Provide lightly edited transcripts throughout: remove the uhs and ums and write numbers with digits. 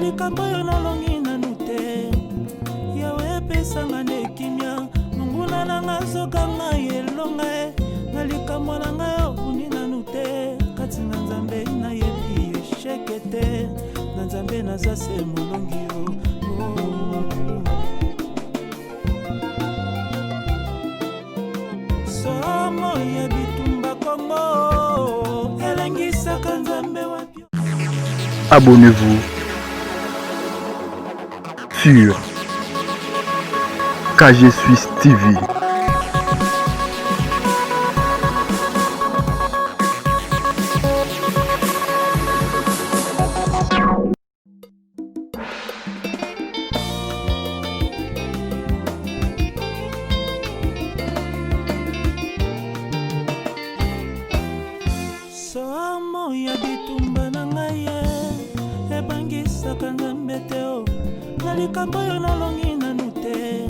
likambo yo nolongi nanu te yawe pesanga nde kimia monguna nanga zokanga yelonga na likambo na nga uni nanu te kati na nzambe nayebi esheke te na nzambe naza se molongi yo somo ya bitumba Kongo elengisaka nzambe wapi. Abonnez-vous sur KG Suisse TV. Somo ya bitumba na ngai ebangisaka nzambe te o na likambo yo nolongi nanu te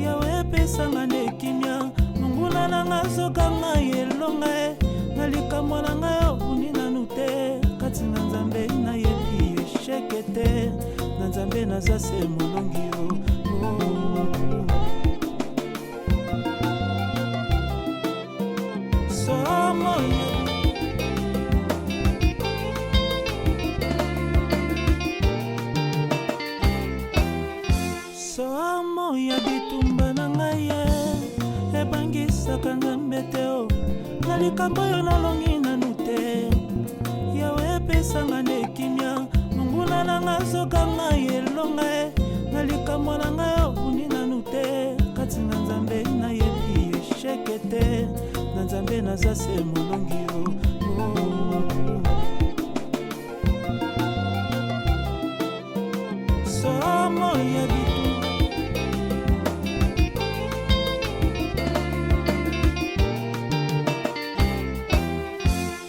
yawe pesanga nde kimia monguna nanga zokanga yelonga na likambo na nga uni nanu te kati na nzambe nayebi esheke te na nzambe naza se molongi yo somo ya somo ya bitumba na ngai ebangisaka nzambe te o na likambo yo nolongi nanu te yawe pesanga nde kimia monguna nanga zokanga yelonga na likambo na nga uni nanu te kati na nzambe nayebi esheke te na nzambe naza se molongi yo somo ya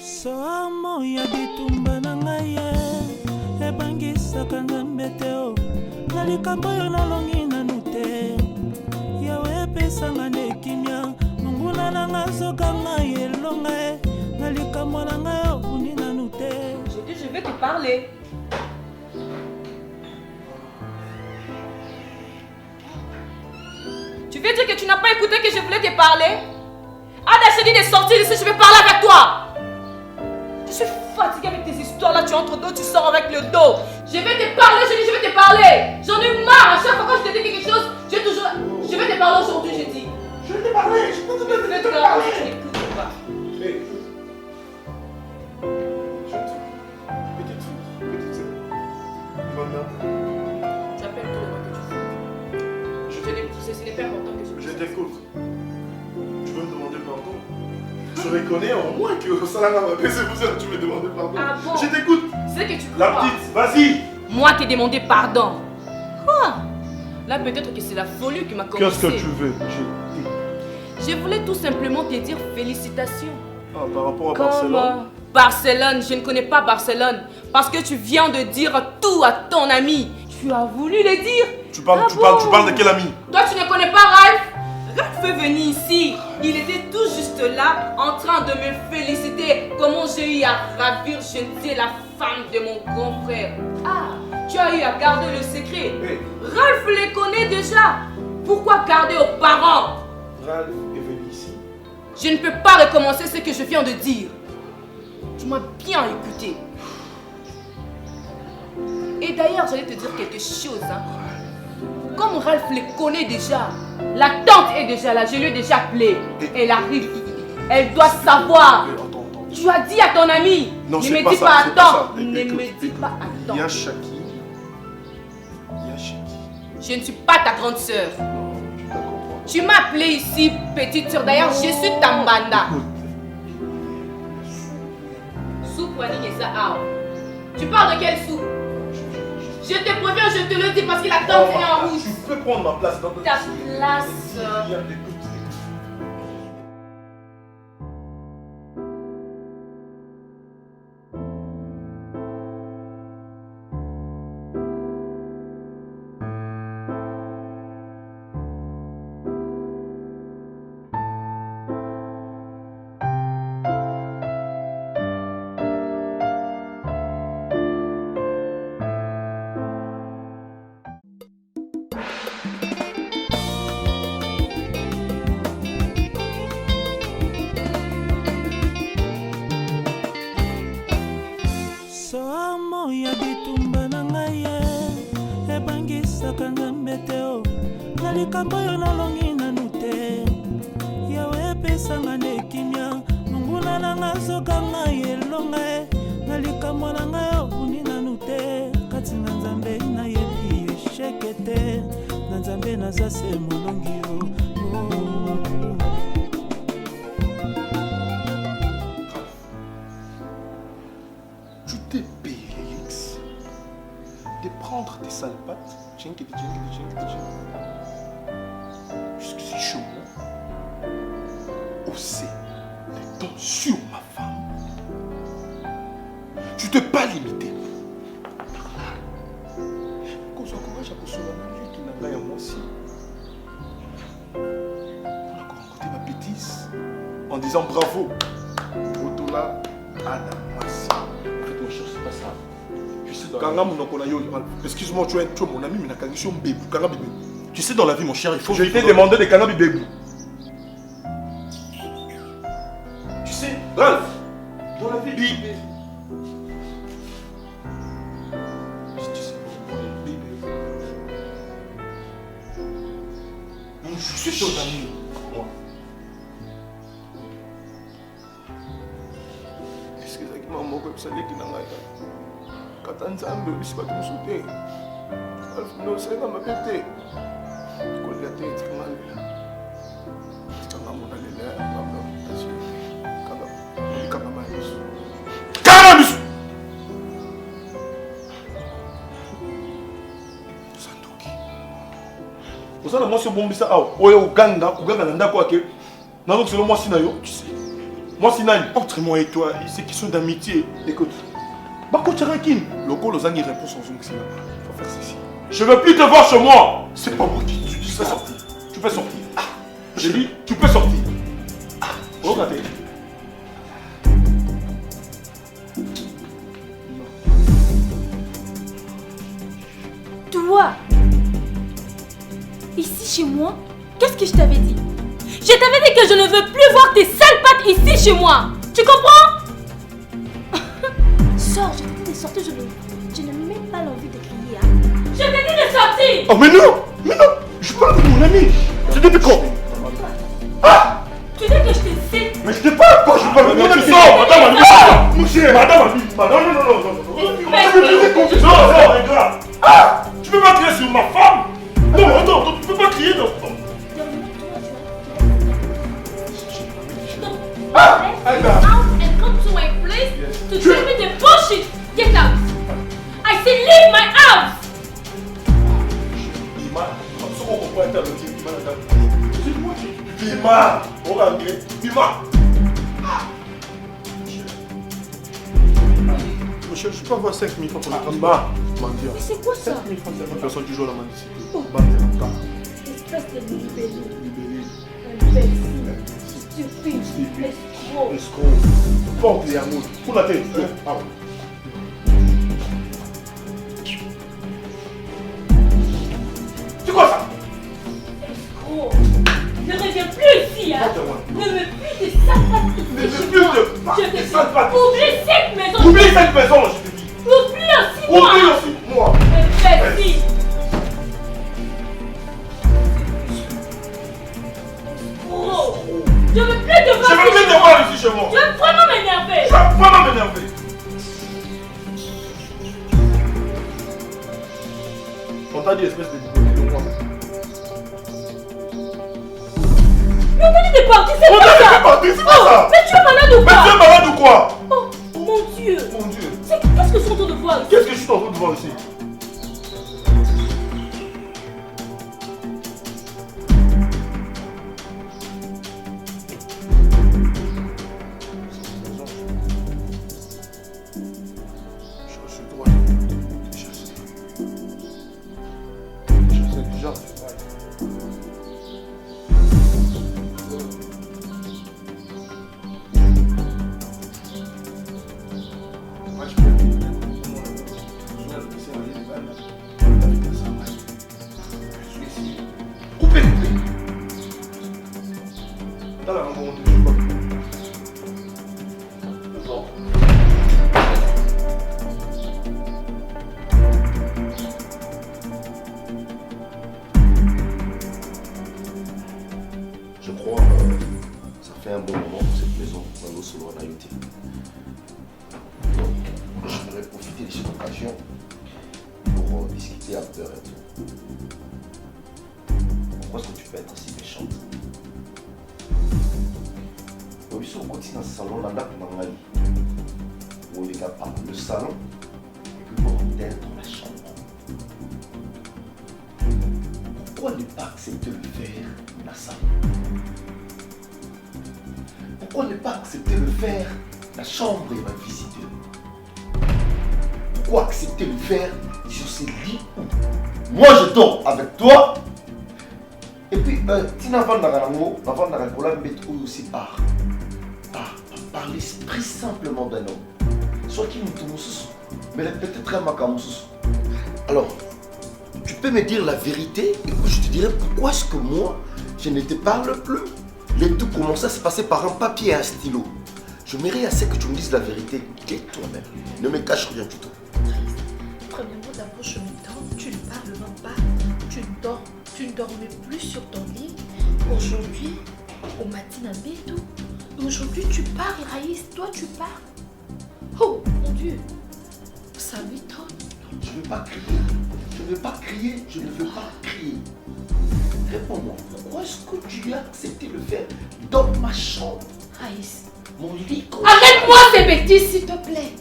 somo ya bitumba na ngai ebangisaka nzambe te o na likambo yo nolongi nanu te yawe pesanga nde kimia monguna nanga zokanga yelonga na likambo na nga uni nanu te. J'ai dit je vais te parler. Tu veux dire que tu n'as pas écouté que je voulais te parler? Ada, je t'ai dit de sortir ici, je vais parler avec toi. Je suis fatiguée avec tes histoires là, tu entres dos, tu sors avec le dos. Je vais te parler, je dis je vais te parler. J'en ai marre, à chaque fois quand je te dis quelque chose, j'ai toujours... Je vais te parler aujourd'hui, je dis. Je vais te parler, je peux te Je vais te parler. je n'écoute pas. Hey. Petite sœur. Maintenant. J'appelle tout le monde que tu veux. Ce n'est pas important que Je t'écoute. Tu veux me demander pardon? Je reconnais au moins que Salama m'a baisé, c'est pour ça que tu me demandais pardon. Ah bon? Je t'écoute. C'est que tu crois. La petite, vas-y. Moi t'ai demandé pardon. Quoi? Là peut-être que c'est la folie qui m'a commencé. Qu'est-ce que tu veux? Je voulais tout simplement te dire félicitations. Ah, par rapport à Comme Barcelone. Barcelone, je ne connais pas Barcelone. Parce que tu viens de dire tout à ton ami. Tu as voulu le dire. Tu parles de quel ami? Toi tu ne connais pas Ralph? Ralph est venu ici. Il était tout juste là en train de me féliciter. Comment j'ai eu à ravir Gentil, la femme de mon grand frère. Ah, tu as eu à garder le secret. Hey. Ralph les connaît déjà. Pourquoi garder aux parents? Ralph est venu ici. Je ne peux pas recommencer ce que je viens de dire. Tu m'as bien écouté. Et d'ailleurs, j'allais te dire quelque chose. Hein. Comme Ralph les connaît déjà, la tante est déjà là, je lui ai déjà appelé. Elle arrive, elle doit savoir. Attends. Tu as dit à ton ami. Non, ne c'est me pas dis ça, pas c'est pas attends. ça. Ne Écoute, me dis pas attends. Il y a Shaki. Je ne suis pas ta grande sœur. Non, tu dois comprendre. Tu m'as appelé ici petite sœur. D'ailleurs, je suis ta mbanda. Soupe Wani Nessa Ao. Tu parles de quelle soupe? Je te préviens, je te le dis parce qu'il a tant fait en rouge. Tu peux prendre ma place dans Ta place. Écoute. ya bitumba na ngai ebangisaka nzambe te o na likambo oyo nalongi nanu te yawe epesanga nde kimia monguna na nga zoka ngai elonga na likambo na ngai obuni nanu te kati na nzambe nayebi esheke te na nzambe naza se molongi o T'es payé, X, de prendre tes sales pattes, jusqu'ici chez moi, hausser les tons sur ma femme. Tu t'es pas limité. Qu'on soit courage à consoler lui qui n'a pas à moi aussi. On a encore écouté ma bêtise en disant bravo. Otola, Adam, moi aussi. C'est pas ça. Tu sais, excuse-moi, tu es mon ami, mais tu sais, dans la vie, mon cher, il faut. Je t'ai demandé de Kanabi Bébou. Tu sais, Ralph, dans la vie, bébé. Tu sais, bébé. Je suis ton ami, moi. Excusez-moi, mon peuple, ça n'est qu'il n'en a pas. Quand on s'en veut, c'est pas tout sauter. Non, c'est pas ma pété. Quand il y a des trucs mal, c'est quand on a les lèvres, quand on a les cannabis. Sandoki. Vous savez, moi, c'est bon, ça. Oh, Uganda, Uganda, quoi que. Non, donc, c'est le moi, Sinayo, tu sais. Moi, Sinayo, entre moi et toi, c'est question d'amitié. Écoute. Bako Tcharakin, le col aux années répond sans zoom. Il faut faire ceci. Je veux plus te voir chez moi. C'est pas moi qui te dis. Tu peux sortir. Tu peux sortir. J'ai dit, tu peux sortir. Regardez. Toi, ici chez moi, qu'est-ce que je t'avais dit? Je t'avais dit que je ne veux plus voir tes sales pattes ici chez moi. Tu comprends? Sors, je t'ai dit de sortir, je n'ai même pas l'envie de crier. Hein. Je t'ai dit de sortir! Oh mais non! Je parle de mon ami! Tu dis quand? Ah! Tu dis que je te cite? Mais je te parle pas, je parle de mon ami! Sors, madame ami! Monsieur, madame ami! Non! Non, regarde! Ah! Tu peux pas crier sur ma femme! Non, tu peux pas crier non! Out and come to my place to tell me the bullshit. Get out! I say leave my house. Monsieur, je peux avoir 5 000 francs pour le transport. Mais c'est quoi ça? 5 000 francs, c'est la personne qui joue à la mendicité. Espèce de libellé. Imbécile. Stupide. Escroc. Porte les amours. Pour la tête. C'est quoi ça? Escroc. Ne reviens plus ici, hein. Ne me plus de sales pattes ici chez moi. Je te dis, oublie cette maison. Oublie cette maison, je te dis. Oublie aussi moi. Oublie aussi moi. Imbécile. Je veux plus te voir. Je veux plus te voir ici chez moi. Je veux vraiment m'énerver. Je veux vraiment m'énerver. On t'a dit espèce de moi. Mais on t'a dit de partir, c'est quoi ça? C'est pas ça. Mais tu es malade ou Mais quoi? tu es malade ou quoi? Oh, mon Dieu. Mon Dieu. Qu'est-ce que je suis en train de voir ici? Qu'est-ce que je suis en train de voir ici? saisir cette occasion pour discuter un peu avec toi. Pourquoi est-ce que tu peux être si méchante? Oui, si on continue dans le salon, on a le salon est plus mortel dans la chambre. Pourquoi ne pas accepter le faire dans la salle? Pourquoi ne pas accepter le faire dans la chambre et ma visiteur? Pourquoi accepter le faire sur ces lits où moi je dors avec toi? Et puis, si n'avant aussi par l'esprit simplement d'un homme. Soit qui nous tourne, mais peut-être un makamoussous. Alors, tu peux me dire la vérité et puis je te dirai pourquoi est-ce que moi, je ne te parle plus. Les tout commençaient à se passer par un papier et un stylo. Je mérite assez que tu me dises la vérité dès toi-même. Ne me cache rien du tout. Premièrement, d'abord, je m'étends. Tu ne parles même pas. Tu dors. Tu ne dormais plus sur ton lit. Aujourd'hui, au matin, et tout. Aujourd'hui, tu pars, Raïs. Toi, tu pars. Oh, mon Dieu. Ça m'étonne. Je ne veux pas crier. Je ne veux pas crier. Je ne veux pas crier. Réponds-moi. Pourquoi est-ce que tu as accepté de le faire dans ma chambre? Raïs. Mon lit. Arrête-moi ces bêtises, s'il te plaît.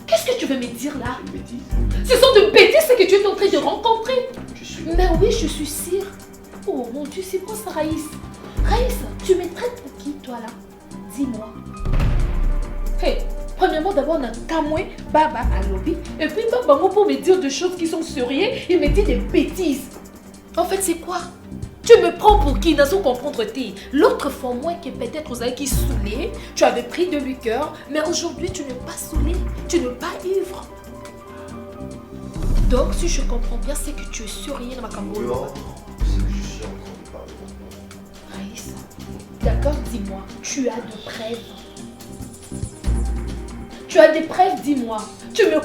Qu'est-ce que tu veux me dire là? Une bêtise. Ce sont de bêtises que tu es en train de rencontrer. Je suis. Mais oui, je suis sûre. Oh mon Dieu, c'est quoi ça, Raïs? Raïs, tu me traites pour qui, toi là? Dis-moi. Hey, premièrement, d'abord, on a Kamwe, Baba à lobby. Et puis, Baba, pour me dire des choses qui sont sérieuses, il me dit des bêtises. En fait, c'est quoi? Tu me prends pour qui? N'a pas comprendre t'es. L'autre fois, moi, qui peut-être vous avez qui saoulé, tu avais pris de liqueur, mais aujourd'hui, tu n'es pas saoulé, tu n'es pas ivre. Donc, si je comprends bien, c'est que tu es sérieux dans ma cambo. Non, c'est que je suis en train de parler. Raïs, d'accord, dis-moi, tu as de preuves. Tu as des preuves, dis-moi. Tu me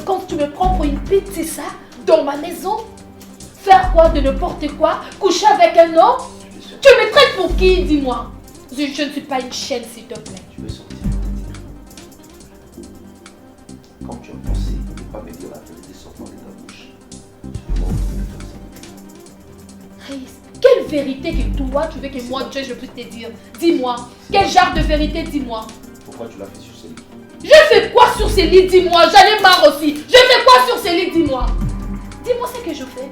prends pour une pute, c'est ça? Dans ma maison? Faire quoi? De n'importe quoi? Coucher avec un homme? Tu me traites pour qui? Dis-moi. Je ne suis pas une chienne, s'il te plaît. Tu veux sortir? Quand tu as pensé ne pas me dire la vérité sortant de ta bouche, tu peux faire ça. Raïs, quelle vérité que toi, tu veux que moi, Dieu, je puisse te dire? Dis-moi. Quel genre de vérité, dis-moi? Pourquoi tu l'as fait sur ce lit? Je fais quoi sur ces lits, dis-moi? J'en ai marre aussi. Je fais quoi sur ces lits, dis-moi? Dis-moi ce que je fais.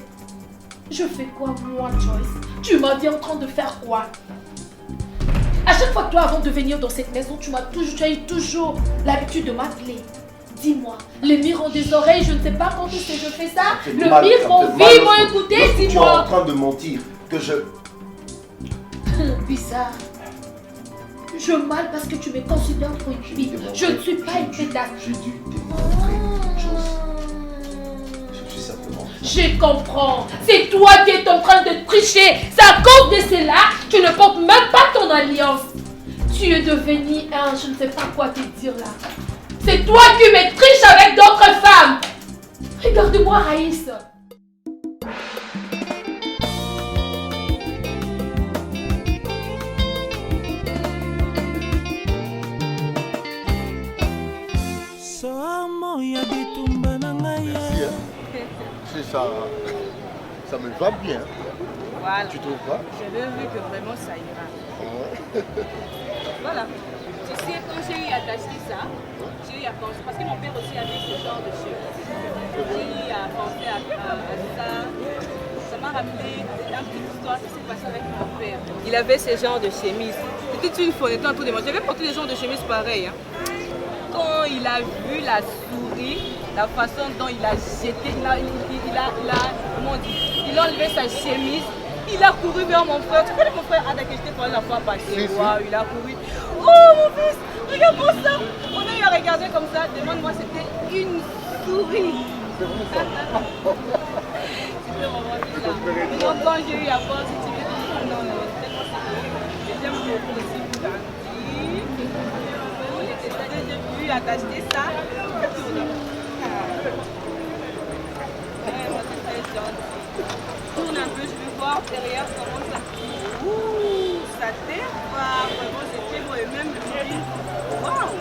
Je fais quoi, moi, Joyce? Tu m'as dit en train de faire quoi? À chaque fois, toi, avant de venir dans cette maison, tu as eu toujours l'habitude de m'appeler. Dis-moi, les murs ont des oreilles, je ne sais pas quand est-ce que je fais ça. Le mur ont vie, m'ont écouté, dis-moi. Tu es en train de mentir, que je... Bizarre. Je mal parce que tu me considères pour une fille. Je ne suis pas une pétasse. J'ai dû te montrer une chose. Je suis simplement... Je comprends. C'est toi qui es en train de tricher. C'est à cause de cela que tu ne portes même pas ton alliance. Tu es devenu un... Je ne sais pas quoi te dire là. C'est toi qui me triches avec d'autres femmes. Regarde-moi, Raïs. C'est ça. Ça me va bien. Voilà. Tu trouves pas? J'avais vu que vraiment ça ira. Ouais. Voilà. Tu sais, quand j'ai eu à t'acheter ça, j'ai eu à penser, parce que mon père aussi avait ce genre de choses. J'ai eu à penser à ça. Ça m'a rappelé une petite histoire qui s'est passée avec mon père. Il avait ce genre de chemise. C'était une fois, on était en train de manger. J'avais porté des genres de chemises pareils. Hein. Quand il a vu la souris, la façon dont il a jeté, comment on dit, il a enlevé sa chemise, il a couru vers mon frère. Tu connais mon frère Ada que je t'ai parlé la fois passée? Wow, il a couru. Oh mon fils, regarde-moi ça. On a eu à regarder comme ça, demande-moi, c'était une souris. C'était vraiment bizarre. Donc quand j'ai eu à voir, si tu veux, non, tellement c'est j'aime beaucoup aussi Gandhi. J'ai pu attacher ça. Tourne un peu, je vais voir derrière comment ça. Ouh, ça défend. Vraiment, c'est très beau. Et même le waouh!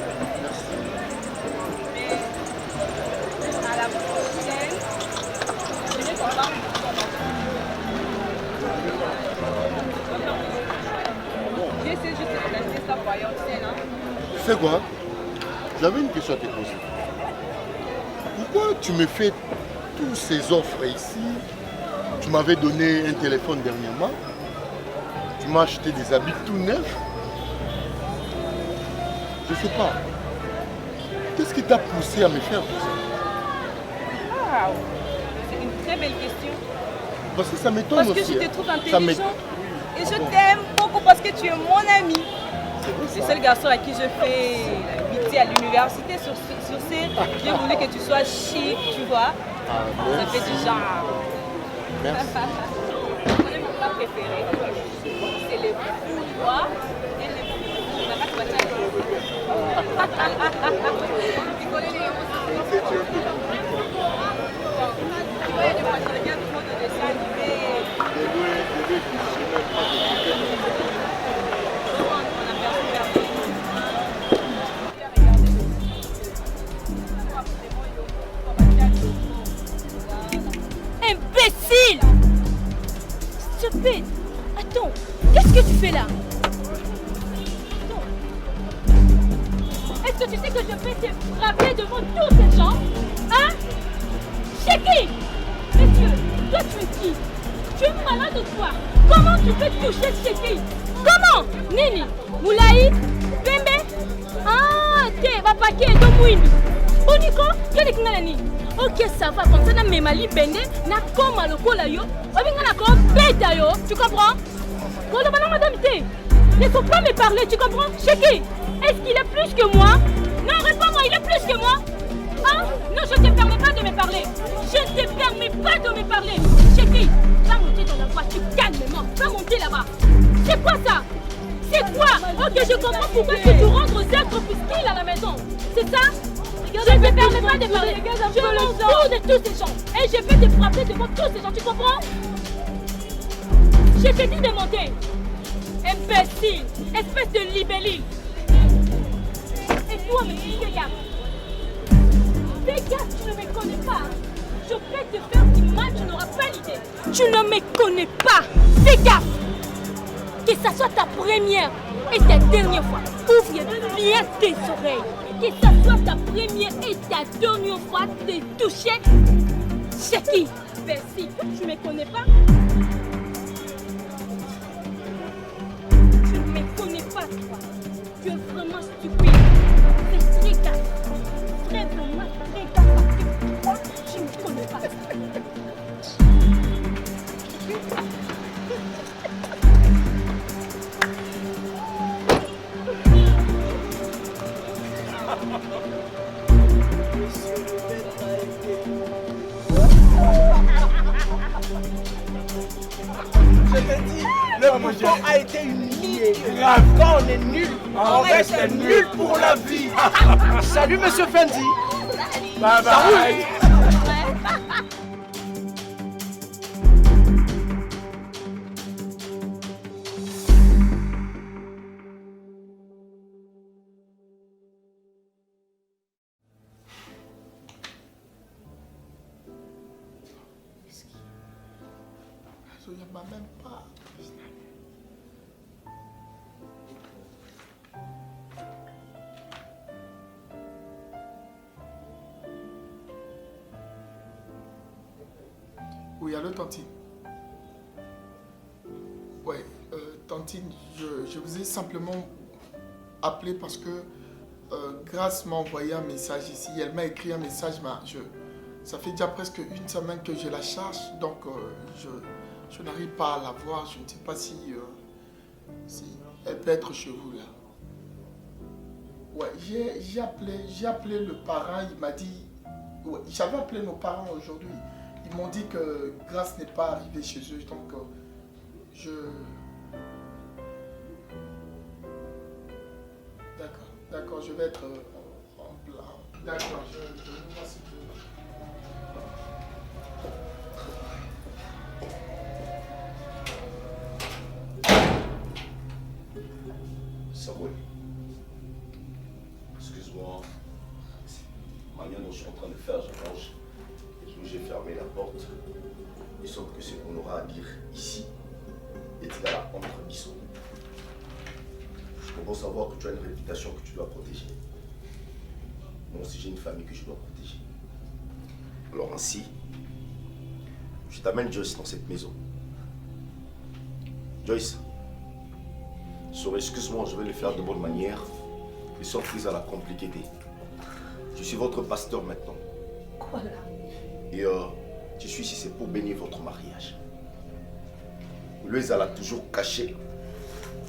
Mais à la fois, sais quoi? J'avais une question à te poser. Pourquoi tu me fais tous ces offres ici? Tu m'avais donné un téléphone dernièrement. Tu m'as acheté des habits tout neufs. Je sais pas. Qu'est-ce qui t'a poussé à me faire tout ça? Wow. C'est une très belle question. Parce que ça m'étonne aussi. Parce que je te trouve Ça intelligent. Et je t'aime beaucoup parce que tu es mon ami. Le seul garçon à qui je fais l'amitié à l'université sur ce, j'ai voulu que tu sois chic, tu vois. Ça fait du genre. Merci. Tu connais mon plat préféré. C'est le pouvoir et le pouvoir. Tu connais les émotions. Tu connais des fois, je regarde trop de dessins animés. Imbécile! Stupide! Attends, qu'est-ce que tu fais là? Attends. Est-ce que tu sais que je vais te frapper devant tous ces gens? Hein? C'est qui? Monsieur, toi tu es qui? Tu es malade ou quoi? Comment tu peux toucher Cheki? Comment? Nini? Moulaï? Bembe? Ah, t'es va paquet de mouine. Boniko? Quel est le ok, ça va, comme ça, na memali bende, na koma lokola yo, obinga na kom beta yo, tu comprends? Bon, madame T, il ne faut pas me parler, tu comprends? Cheki, est-ce qu'il est plus que moi? Non, réponds-moi, il est plus que moi? Hein? Non, je ne te permets pas de me parler. Je ne te permets pas de me parler. Cheki, va monter dans la voiture calmement, va monter là-bas. C'est quoi ça? C'est quoi? Ok, je comprends pourquoi tu te rends aux êtres puisqu'il à la maison. C'est ça? Je ne te permets pas de parler. Je m'en fous de tous ces gens. Et je vais te frapper devant tous ces gens, tu comprends? Je t'ai dit de monter. Imbécile, espèce de libellule. Et toi, monsieur, fais gaffe. Fais gaffe, tu ne me connais pas. Je vais te faire du mal, tu n'auras pas l'idée. Tu ne me connais pas. Fais gaffe. Que ça soit ta première et ta dernière fois. Ouvre bien tes oreilles. Que ça soit ta première et ta dernière fois de toucher. C'est qui? Merci. Tu ne me connais pas? Tu ne me connais pas, toi. Tu es vraiment stupide. Fais très gaffe. Vraiment très gaffe parce que toi, tu ne me connais pas. Je te dis, le mouvement a été humilié. Grave. Quand on est nul, on reste nul pour la vie. Salut Monsieur Fendi. Bye bye. Il n'y a même pas. Oui, allô, Tantine. Ouais, Tantine, je vous ai simplement appelé parce que Grâce m'a envoyé un message ici. Elle m'a écrit un message, mais ça fait déjà presque une semaine que je la cherche, donc je n'arrive pas à la voir. Je ne sais pas si elle peut être chez vous là. Ouais, j'ai appelé le parent, il m'a dit... Ouais, j'avais appelé nos parents aujourd'hui. Ils m'ont dit que Grâce n'est pas arrivée chez eux, donc D'accord, je vais être en blanc. D'accord, je vous vois si tu veux. Samuel, excuse-moi, la manière dont je suis en train de faire, j'arrange. J'ai fermé la porte. Il semble que ce qu'on aura à dire ici est là entre Bisson. Je commence à savoir que tu as une réputation que tu dois protéger. Moi aussi, j'ai une famille que je dois protéger. Alors ainsi, je t'amène Joyce dans cette maison. Joyce, excuse-moi, je vais le faire de bonne manière. Les surprises à la compliquer. Je suis votre pasteur maintenant. Quoi là? Et je suis ici, c'est pour bénir votre mariage. Louise, elle a toujours caché.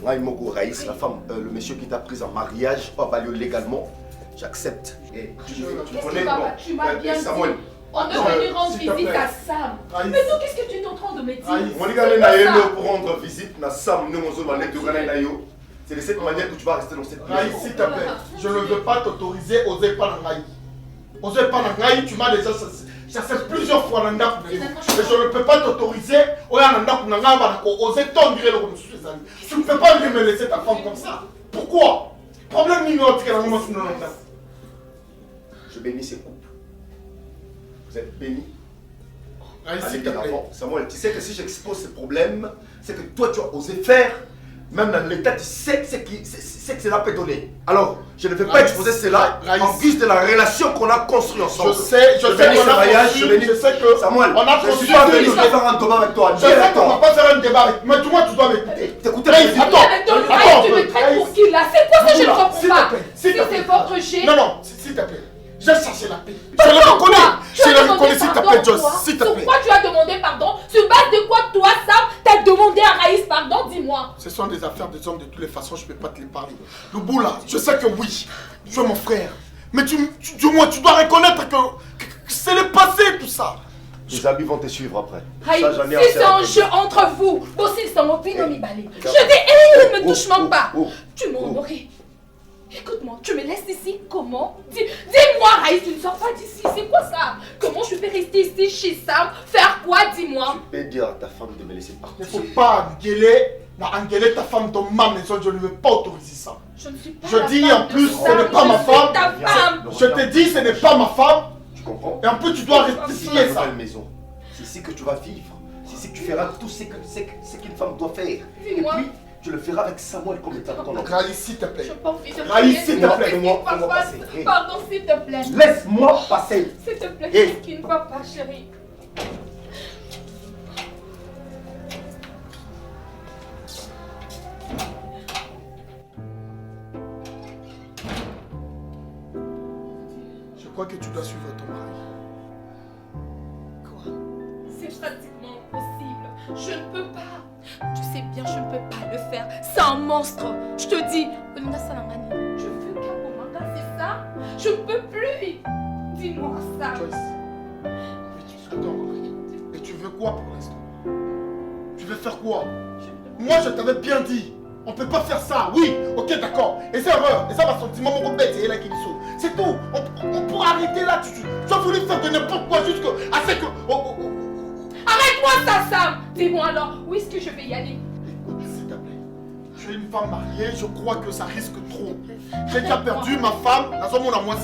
Raïs, la femme, le monsieur qui t'a pris en mariage, pas valide légalement, j'accepte. Et tu connais, tu m'as bien dit. On est venu rendre visite à Sam. Mais toi, qu'est-ce que tu es en train de me dire? Pour rendre visite à Sam, c'est de cette manière que tu vas rester dans cette maison. Raïs, s'il te plaît, je ne veux pas t'autoriser aux Epanangaï. Aux Epanangaï, tu m'as déjà chassé plusieurs fois dans le et je ne peux pas t'autoriser aux tu ne peux pas me laisser ta femme comme ça. Pourquoi? Problème numéro. Je bénis ces couples. Vous êtes bénis. Raïs, s'il te plaît. Samuel, tu sais que si j'expose ces problèmes, c'est que toi tu as osé faire. Même dans l'état, tu sais que cela peut donner. Alors, je ne vais pas exposer cela en guise de la relation qu'on a construite ensemble. Je sais qu'on a construit, je sais que Samuel, on a construit. Je suis pas venu faire un débat avec toi. Je sais qu'on va pas faire un débat avec toi, mais toi tu dois m'écouter. T'écoutes, attends, tu me traites pour qui là? C'est quoi ça? Je ne comprends pas. Si c'est votre jet. Non, s'il te plaît. J'ai cherché la paix. Je le reconnais. Je le reconnais, s'il te plaît, Joyce. S'il te plaît. Pourquoi tu as demandé pardon? Sur base de quoi toi, Sam, t'as demandé à Raïs pardon? Dis-moi. Ce sont des affaires des hommes de toutes les façons, je ne peux pas te les parler. Louboula, je sais que oui, tu es mon frère. Mais du moins, tu dois reconnaître que c'est le passé, tout ça. Les amis vont te suivre après. Raïs, si c'est un jeu entre vous, aussi c'est mon binomi balai. Je dis, il ne me touche même pas. Tu m'as honoré. Écoute-moi, tu me laisses ici? Comment? Dis-moi, Raïs, tu ne sors pas d'ici. C'est quoi ça? Comment je peux rester ici chez Sam? Faire quoi? Dis-moi. Tu peux dire à ta femme de me laisser partir. Il ne faut pas engueuler ta femme dans ma maison. Je ne veux pas autoriser ça. Je ne suis pas Je dis en plus, ce n'est pas ma femme. Ta femme. Je te dis, ce n'est pas ma femme. Tu comprends? Et en plus, tu dois rectifier ça. Maison. C'est ici que tu vas vivre. C'est ici que tu feras tout ce qu'une femme doit faire. Et puis, tu le feras avec Samuel comme étant ton homme. Raïs, s'il te plaît. Raïs, s'il te plaît. Fais-moi passer. Pardon, s'il te plaît. Laisse-moi passer. S'il te plaît, qu'est-ce qui ne va pas, chérie? Je crois que tu dois suivre ton mari. Quoi? C'est pratiquement impossible. Je ne peux pas. Tu sais bien, je ne peux pas le faire. C'est un monstre. Je te dis. Je veux qu'un c'est ça? Je ne peux plus. Dis-moi ça. Joyce. Attends. Et tu veux quoi pour l'instant? Tu veux faire quoi? Moi, je t'avais bien dit. On ne peut pas faire ça. Oui, ok, d'accord. Et c'est erreur. Et ça va sentiment mon bête. C'est tout. On pourra arrêter là. Tu as voulu faire de n'importe quoi jusqu'à ce que... Arrête-moi ça, Sam. Dis-moi alors, où est-ce que je vais y aller? Écoute, s'il te plaît. Je suis une femme mariée, je crois que ça risque trop. J'ai déjà perdu ma femme, la zone où moi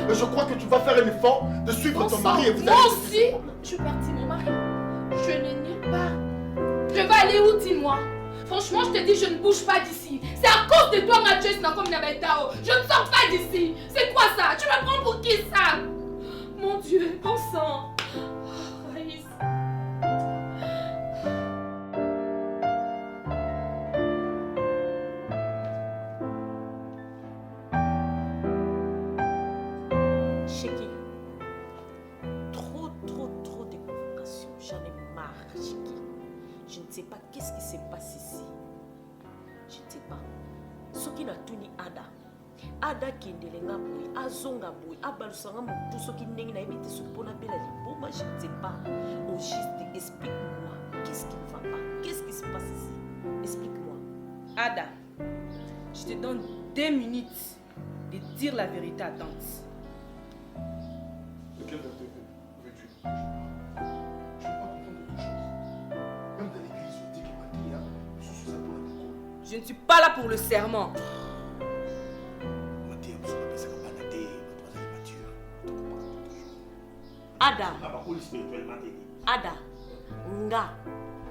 mais je crois que tu vas faire un effort de suivre ton mari et vous allez... Moi aussi, je partis mon mari. Je n'ai nulle part. Je vais aller où, dis-moi? Franchement, je te dis, je ne bouge pas d'ici. C'est à cause de toi, ma Jess, comme Nabetao. Je ne sors pas d'ici. C'est quoi ça? Tu me prends pour qui, ça? Mon Dieu, bon sang. Raïs. Chéki, trop de convocations. J'en ai marre, Chéki. Je ne sais pas qu'est-ce qui se passe ici. Je ne sais pas. Ce qui n'a tuni Ada qui est de l'engabouille, Azonga bouille, Abalusanga tout ce qui n'est pas été ce qu'on appelle la liboma, je ne sais pas. Au juste, explique-moi. Qu'est-ce qui ne va pas? Qu'est-ce qui se passe ici? Explique-moi. Ada, je te donne 2 minutes de dire la vérité à tante. De quelle vérité veux-tu? Je ne veux pas comprendre de choses. Même dans l'église, je dis que Mathia, je suis ça pour la parole. Je ne suis pas là pour le serment. Mathia, je ne sais pas Banaté, ma troisième mature. Ada. La parole spirituelle m'a dit. Ada. Nga.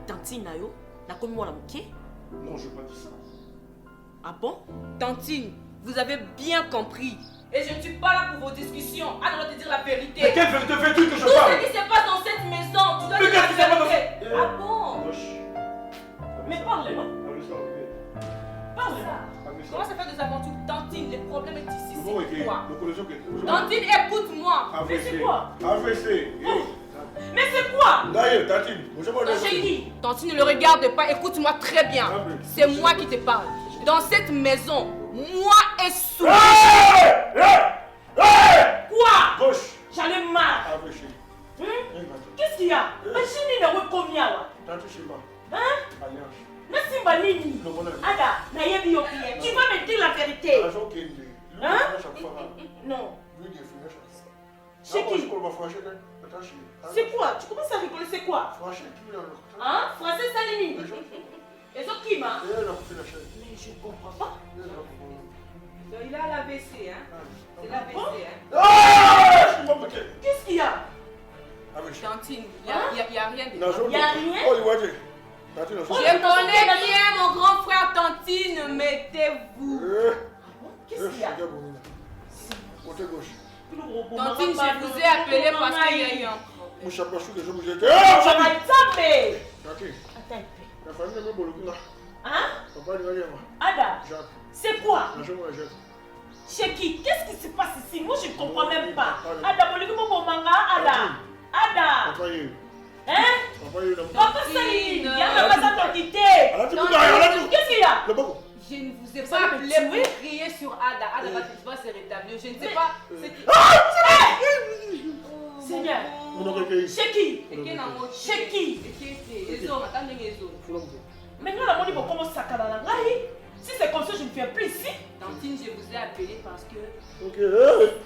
Tanti na yo. Na komi mwana muke. Non, je n'ai pas dit ça. Ah bon? Tantine, vous avez bien compris. Et je ne suis pas là pour vos discussions. Anna doit te dire la vérité. Mais quelle vérité fais-tu que je Tout parle? ce qui se passe dans cette maison, tu dois Mais dire qu'est-ce qui la se passe dans vérité. cette... Ah bon? Mais parle, non? Parle. Comment ça fait des aventures? Tantine, le problème est ici. C'est quoi? Le Tantine, écoute-moi. Mais c'est quoi? AVC. Mais c'est quoi? D'ailleurs, Tantine, Chérie, Tantine, ne le regarde pas. Écoute-moi très bien. C'est moi qui te parle. Dans cette maison, moi et Souris. Quoi? Gauche. J'en ai marre. Qu'est-ce qu'il y a? Mais Chini n'a pas combien là? Hein? Mais Simba Nini. Ada, Nayebi Yokiye. Tu vas me dire la vérité. Hein? Non. C'est qui? C'est quoi? Tu commences à rigoler, c'est quoi? Hein? Français Salini. Et ça qui m'a? Mais je ne comprends pas. Donc, il a l'AVC, hein? C'est l'AVC, hein? Qu'est-ce qu'il y a? Tantine, il n'y a rien de... Il n'y a rien? Je connais bien mon grand frère Tantine, mettez-vous. Qu'est-ce qu'il y a? Tantine, je vous ai appelé parce qu'il y a eu un problème. Ada, c'est quoi? Chez qui? Qu'est-ce qui se passe ici? Moi je ne comprends même pas. Ada, Ada. Ada. Hein? Papa Saline, il y a ma maman qui quitté. Qu'est-ce qu'il y a? Je ne vous ai pas appelé pour crier sur Ada. Ada va se rétablir. Je ne sais pas. Seigneur. Chez qui? Chez qui? Maintenant la monnaie va commencer à caler. Si c'est comme ça, je ne viens plus ici. Tantine, je vous ai appelé parce que...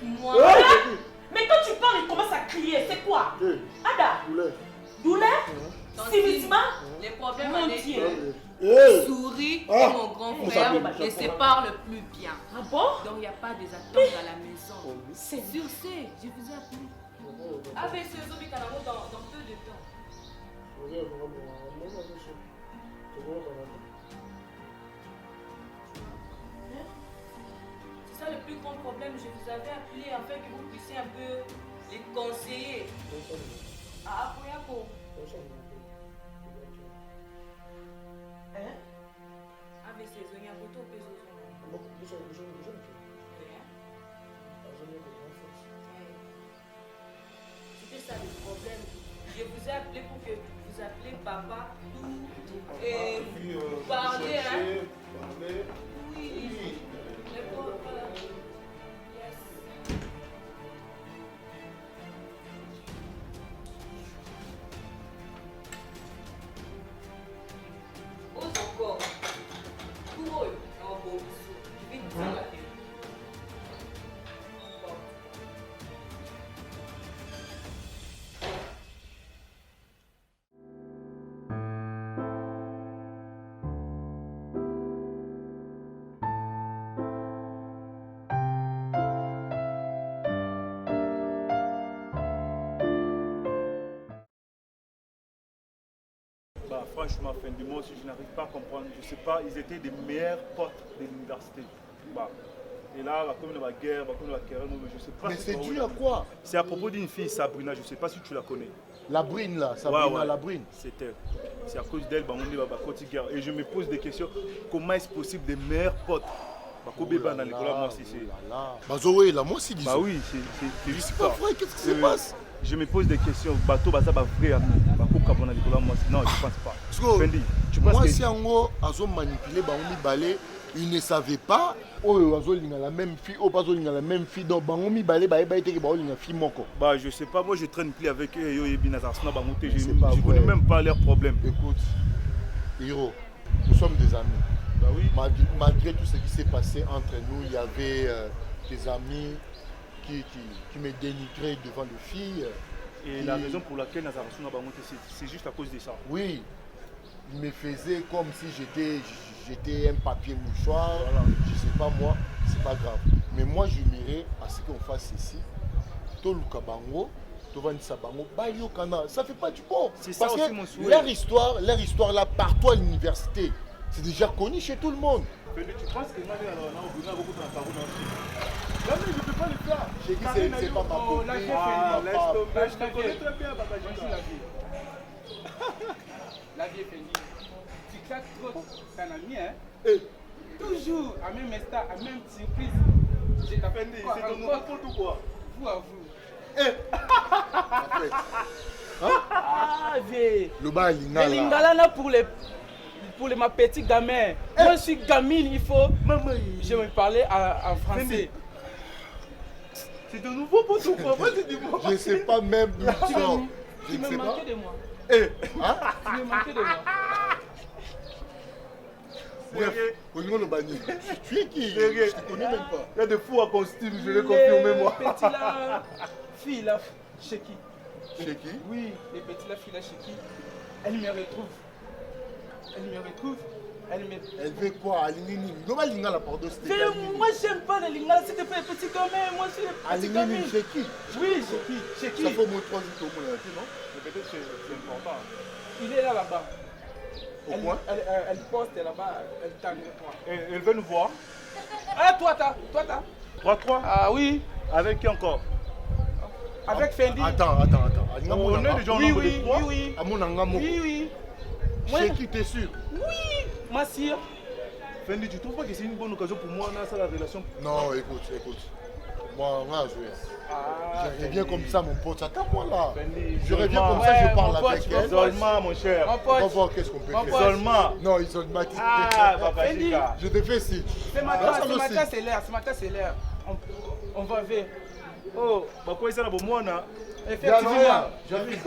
Moi... Mais quand tu parles, il commence à crier. C'est quoi? Ada? Douleur? Civisement? Les problèmes Mon avec Dieu. Souris et mon grand frère ne se parlent plus bien. Ah bon? Donc il n'y a pas des attentes à la maison. C'est sur ce, je vous ai appelé. Avec ce zombie canaro dans peu de temps. C'est ça le plus grand problème. Je vous avais appelé afin que vous puissiez un peu les conseiller. Ah, Poyako. Hein? Avec ces zones, il y a beaucoup de c'était ça le problème. Je vous ai appelé pour que vous appelez papa et vous parlez, hein? Oui. Le pauvre, yes. Ose encore. Pour eux, en bon, je vais te dire la vérité. Bah, franchement, fin du mois aussi, je n'arrive pas à comprendre. Je sais pas, ils étaient des meilleurs potes de l'université. Bah, et là, comme la guerre, comme la querelle, je sais pas. Mais c'est dû à quoi? C'est à propos d'une fille, Sabrina, je sais pas si tu la connais. La Brine là, Sabrina ouais. la Brine. C'est elle. C'est à cause d'elle, on est à côté guerre. Et je me pose des questions. Comment est-ce possible des meilleurs potes? Bah, Zoé, là, moi aussi, bah oui, c'est juste pas vrai, qu'est-ce qui se passe? Je me pose des questions. Bateau, bah ça va vrai. Non, je pense pas. Fendi, moi, si en gros, ils ont manipulé, ils ne savaient pas. Oh, ils ont la même fille, oh, pas la même fille. Donc, bah, je sais pas, moi je traîne plus avec eux. Je connais même pas leurs problèmes. Écoute, Hiro, nous sommes des amis. Bah oui. Malgré tout ce qui s'est passé entre nous, il y avait des amis qui me dénigraient devant les filles. Et la raison pour laquelle c'est juste à cause de ça. Oui, ils me faisaient comme si j'étais un papier mouchoir. Voilà. Je sais pas moi, c'est pas grave. Mais moi je m'irais à ce qu'on fasse ici. Toluka bango, ça fait pas du bon. C'est ça aussi mon souhait. Leur histoire là partout à l'université. C'est déjà connu chez tout le monde. Fendi, tu penses que moi, je vais beaucoup dans la parole dans le je ne peux pas le faire. C'est pas ma faute. Je te connais très bien, papa. La vie est Fendi. Tu claques trop, c'est un ami, hein? Toujours à même instant, à même surprise. J'ai tapé Fendi, c'est ton nouveau pote ou quoi? Vous à vous. Ah, vieux. Le bas, il est Lingala pour ma petite gamin. Moi, je suis gamine, il faut. Je vais me parler en français. C'est de nouveau pour tout quoi? Je ne sais pas même d'où tu sors. Tu me manquais de moi. Hein? Tu me manquais de moi. Bref, au niveau de Bani, tu es qui? Je ne te connais même pas. Il y a des fous à costume, je l'ai confirmé moi. Petit là, fille là, chez qui? Chez qui? Oui, les petits là, fille là, chez qui? Elle me retrouve. Elle veut quoi? Alinini. Comment Lingala, pardon? Moi, j'aime pas les Lingala, s'il te plaît, petit gamin. Moi, je suis petit gamin. Alinini, chez qui? Oui, chez qui? Ça fait au moins 3 jours au moins, non? Mais peut-être c'est important. Il est là-bas. Pourquoi? Elle poste là-bas, elle t'en répond. Elle veut nous voir. Ah, toi, t'as. 3-3. Ah oui. Avec qui encore? Avec Fendi. Attends. On est déjà en nombre de 3. Oui. À mon angamo. Oui. Chez qui, t'es sûr? Oui, ma sœur. Fendi, tu trouves pas que c'est une bonne occasion pour moi, on a ça la relation? Non, écoute. Moi, je reviens comme ça, mon pote. Attends-moi là. Je reviens comme ça, je parle avec elle. Isolement, mon cher. On va voir qu'est-ce qu'on peut faire. Isolement. Non, isolement. Ah, papa Chica. Je te fais si. Ce matin, c'est l'air. On va vers. Oh, bah quoi, ça là pour moi, là? Effectivement. J'arrive.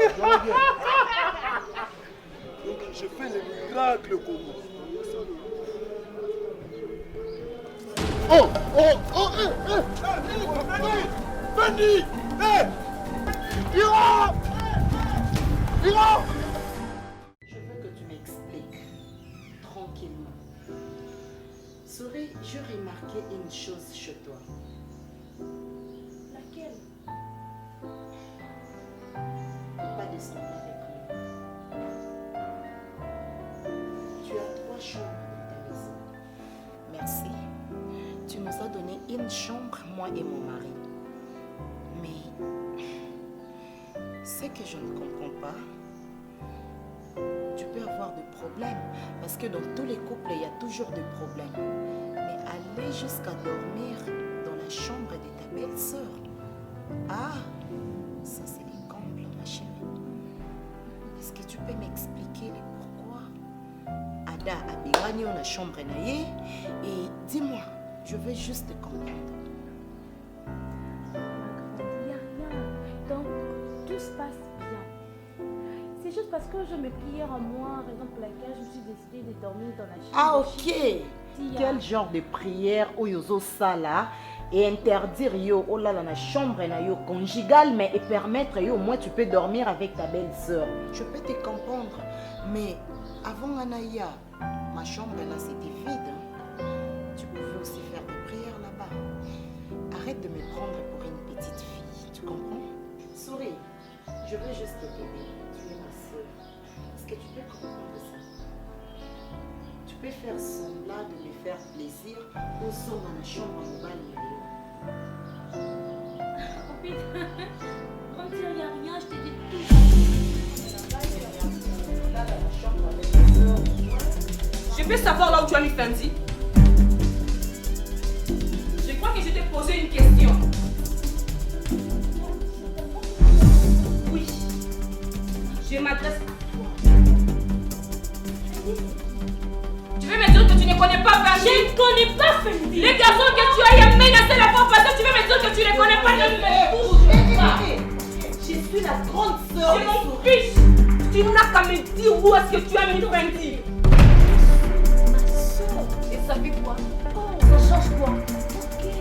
Donc, je fais les miracles, Congo. Fendi! Ira! Je veux que tu m'expliques tranquillement. Souris, j'ai remarqué une chose chez toi. Laquelle? Pas descendre avec lui. Tu as 3 chambres dans ta maison. Merci. Tu nous as donné une chambre, moi et mon mari. Mais ce que je ne comprends pas, tu peux avoir des problèmes. Parce que dans tous les couples, il y a toujours des problèmes. Mais aller jusqu'à dormir dans la chambre de ta belle-sœur, ah, ça c'est des combles, ma chérie. Est-ce que tu peux m'expliquer le pourquoi Ada a bigagné dans la chambre naïe et dis-moi, je veux juste te comprendre. Il n'y a rien. Donc, tout se passe bien. C'est juste parce que je me prière en moi, raison pour laquelle je me suis décidée de dormir dans la chambre. Ah, ok. Quel genre de prière ou yozo sala et interdire yo oh là dans la chambre na yo conjugale mais et permettre yo au moins tu peux dormir avec ta belle-sœur. Je peux te comprendre, mais avant Anaya, ma chambre là c'était vide. Tu pouvais aussi faire des prières là-bas. Arrête de me prendre pour une petite fille, tu comprends? Souris, je veux juste t'aider. Tu es ma soeur. Est-ce que tu peux comprendre ça? Tu peux faire semblant de me faire plaisir au son dans la chambre en mobile. Oh putain, quand il n'y a rien, je te dis tout. Je peux savoir là où tu as mis Fendi? Je crois que je t'ai posé une question. Oui. Je m'adresse à toi. Tu veux me dire que tu ne connais pas Fendi? Je ne connais pas Fendi. Les garçons que tu as menacé la fois passée, tu veux me dire que tu ne connais pas Je suis la grande sœur. Je m'en fiche. Tu n'as qu'à me dire où est-ce que tu as mis Fendi. Et ça fait quoi? Oh, ça change quoi?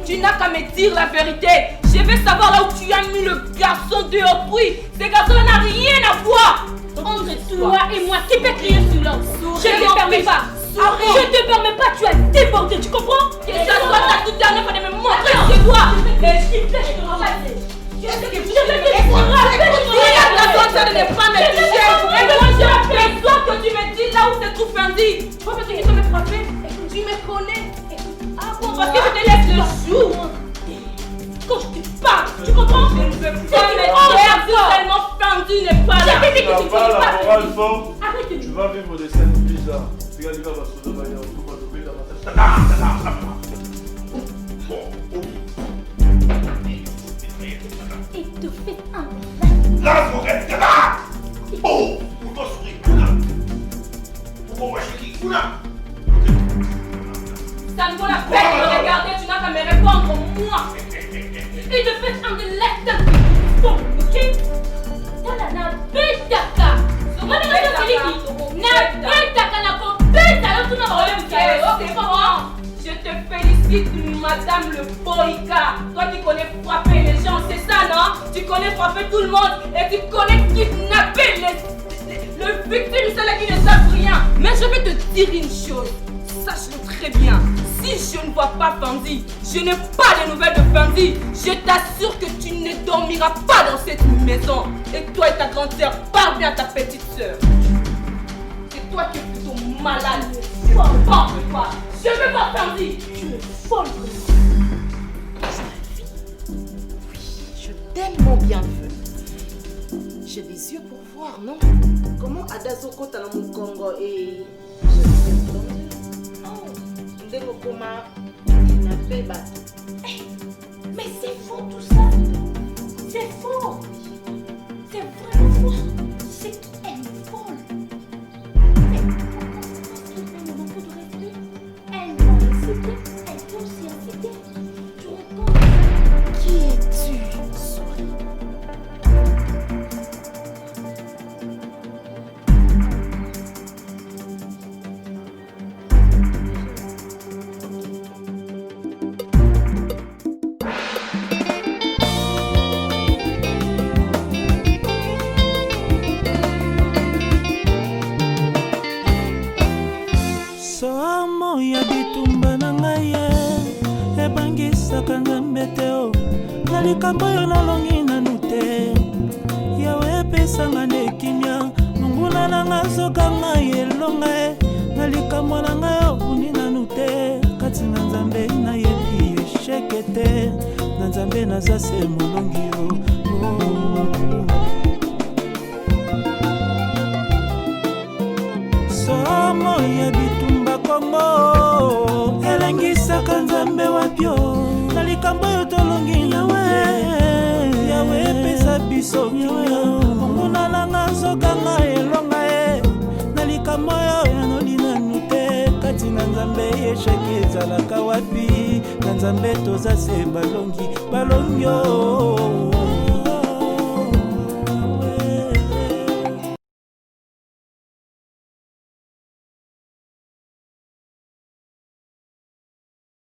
Tu n'as qu'à me dire la vérité. Je veux savoir là où tu as mis le garçon de autrui. Ce garçon n'a rien à voir. Entre toi et moi, qui peut crier sur l'homme? Je ne te permets pas. Je ne te permets pas, tu as débordé, tu comprends? Que ça soit ta toute dernière fois de me montrer chez toi. Et s'il te plaît, je te ramasse. Je vais te de ne pas me toucher. Et moi j'ai besoin que tu me dises là où se trouve Fendi. Pourquoi tu veux me frapper? Tu me connais. tu connais la pas morale Fendi. fort. Arrête. Tu vas vivre des scènes bizarres. Regarde, il va se donner Et te fait un là, faut qu'elle te bat. Oh, pourquoi sourire? Pourquoi moi je dis Kuna? Ça ne vaut la peine de me regarder, tu n'as qu'à me répondre, moi. Et te fait un de l'acte qui ok? Tala na betaka. Souvent les gens se disent na betaka na ko betaka tu n'as pas c'est bon. Je te félicite, Madame le Boïka. Toi qui connais frapper les gens, c'est ça, non? Tu connais frapper tout le monde et tu connais kidnapper le victime, celle qui ne savent rien. Mais je vais te dire une chose. Sache-le très bien. Si je ne vois pas Fendi, je n'ai pas de nouvelles de Fendi. Je t'assure que tu ne dormiras pas dans cette maison. Et toi et ta grande sœur, parle bien à ta petite sœur. C'est toi qui es plutôt malade. N'importe quoi. Je veux voir Fendi. Tu es folle. Oui, je tellement bien fait. J'ai des yeux pour voir, non? Comment Adazo kota na Mukongo et je ne sais pas. Oh, Ndego Koma kidnappé bateau. Mais c'est faux tout ça. C'est faux. C'est vraiment faux. C'est qu'elle est folle. Mais elle n'a beaucoup de respect. Elle m'a incité. Elle peut aussi inciter. Tu réponds. Qui es-tu? Souris. somo ya bitumba na ngai ye ebangisaka nzambe te o na likambo oyo nalongi nanu te yawe epesanga nde kimia monguna na nga zoka ngai elonga ye na likambo na ngai okuni nanu te kati na nzambe nayebi esheke te na nzambe naza se molongi o somo ya bitumba kongo elengisaka nzambe wapio na likambo oyo tolongi yawe epesa biso kimia monguna nanga nzokanga elonga ye na likambo oyo yanoli nanu te kati na nzambe esheki ezalaka wapi na nzambe toza se balongi o